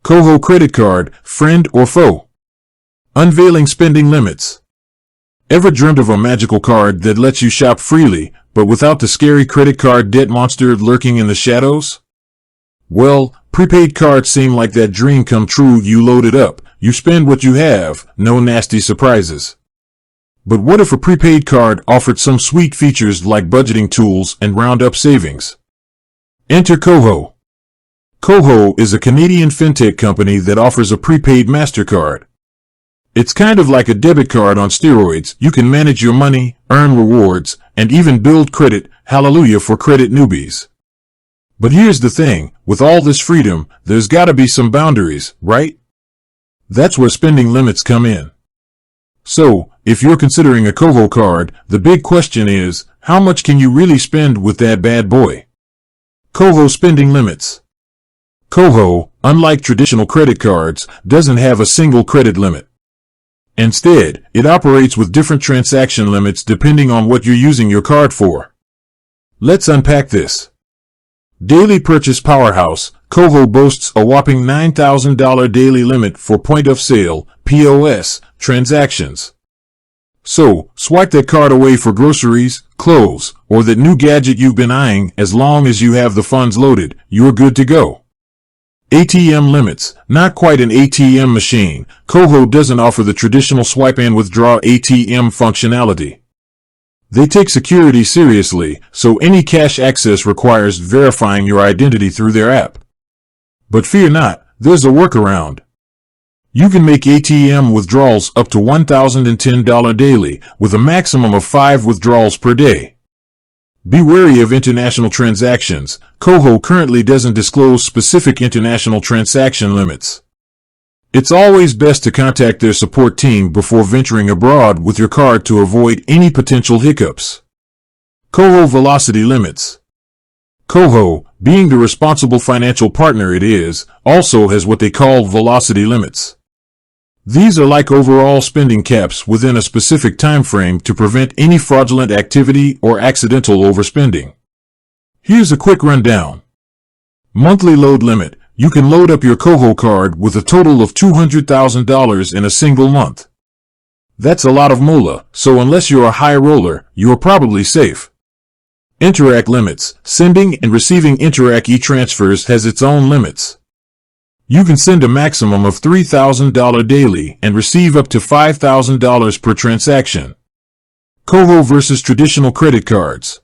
KOHO credit card, friend or foe? Unveiling spending limits. Ever dreamt of a magical card that lets you shop freely, but without the scary credit card debt monster lurking in the shadows? Well, prepaid cards seem like that dream come true. You load it up, you spend what you have, no nasty surprises. But what if a prepaid card offered some sweet features like budgeting tools and round-up savings? Enter KOHO. KOHO is a Canadian fintech company that offers a prepaid MasterCard. It's kind of like a debit card on steroids. You can manage your money, earn rewards, and even build credit. Hallelujah for credit newbies. But here's the thing, with all this freedom, there's gotta be some boundaries, right? That's where spending limits come in. So, if you're considering a KOHO card, the big question is, how much can you really spend with that bad boy? KOHO spending limits. KOHO, unlike traditional credit cards, doesn't have a single credit limit. Instead, it operates with different transaction limits depending on what you're using your card for. Let's unpack this. Daily Purchase Powerhouse, KOHO boasts a whopping $9,000 daily limit for point-of-sale, POS, transactions. So, swipe that card away for groceries, clothes, or that new gadget you've been eyeing. As long as you have the funds loaded, you're good to go. ATM limits. Not quite an ATM machine. KOHO doesn't offer the traditional swipe and withdraw ATM functionality. They take security seriously, so any cash access requires verifying your identity through their app. But fear not, there's a workaround. You can make ATM withdrawals up to $1,010 daily, with a maximum of 5 withdrawals per day. Be wary of international transactions. KOHO currently doesn't disclose specific international transaction limits. It's always best to contact their support team before venturing abroad with your card to avoid any potential hiccups. KOHO velocity limits. KOHO, being the responsible financial partner it is, also has what they call velocity limits. These are like overall spending caps within a specific time frame to prevent any fraudulent activity or accidental overspending. Here's a quick rundown. Monthly load limit. You can load up your KOHO card with a total of $200,000 in a single month. That's a lot of moolah, so unless you're a high roller, you're probably safe. Interac limits. Sending and receiving Interac e-transfers has its own limits. You can send a maximum of $3,000 daily and receive up to $5,000 per transaction. KOHO versus traditional credit cards.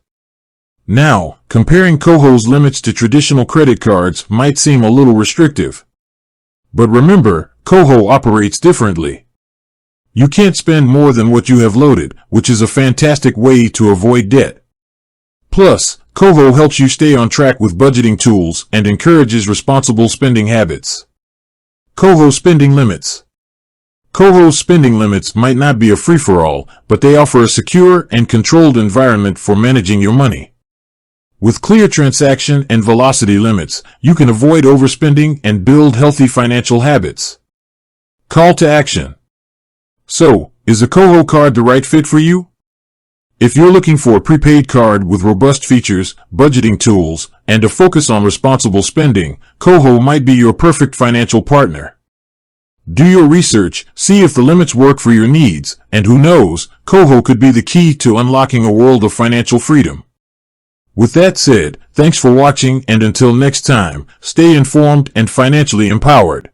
Now, comparing KOHO's limits to traditional credit cards might seem a little restrictive. But remember, KOHO operates differently. You can't spend more than what you have loaded, which is a fantastic way to avoid debt. Plus, KOHO helps you stay on track with budgeting tools and encourages responsible spending habits. KOHO spending limits. KOHO's spending limits might not be a free-for-all, but they offer a secure and controlled environment for managing your money. With clear transaction and velocity limits, you can avoid overspending and build healthy financial habits. Call to action. So, is a KOHO card the right fit for you? If you're looking for a prepaid card with robust features, budgeting tools, and a focus on responsible spending, KOHO might be your perfect financial partner. Do your research, see if the limits work for your needs, and who knows, KOHO could be the key to unlocking a world of financial freedom. With that said, thanks for watching, and until next time, stay informed and financially empowered.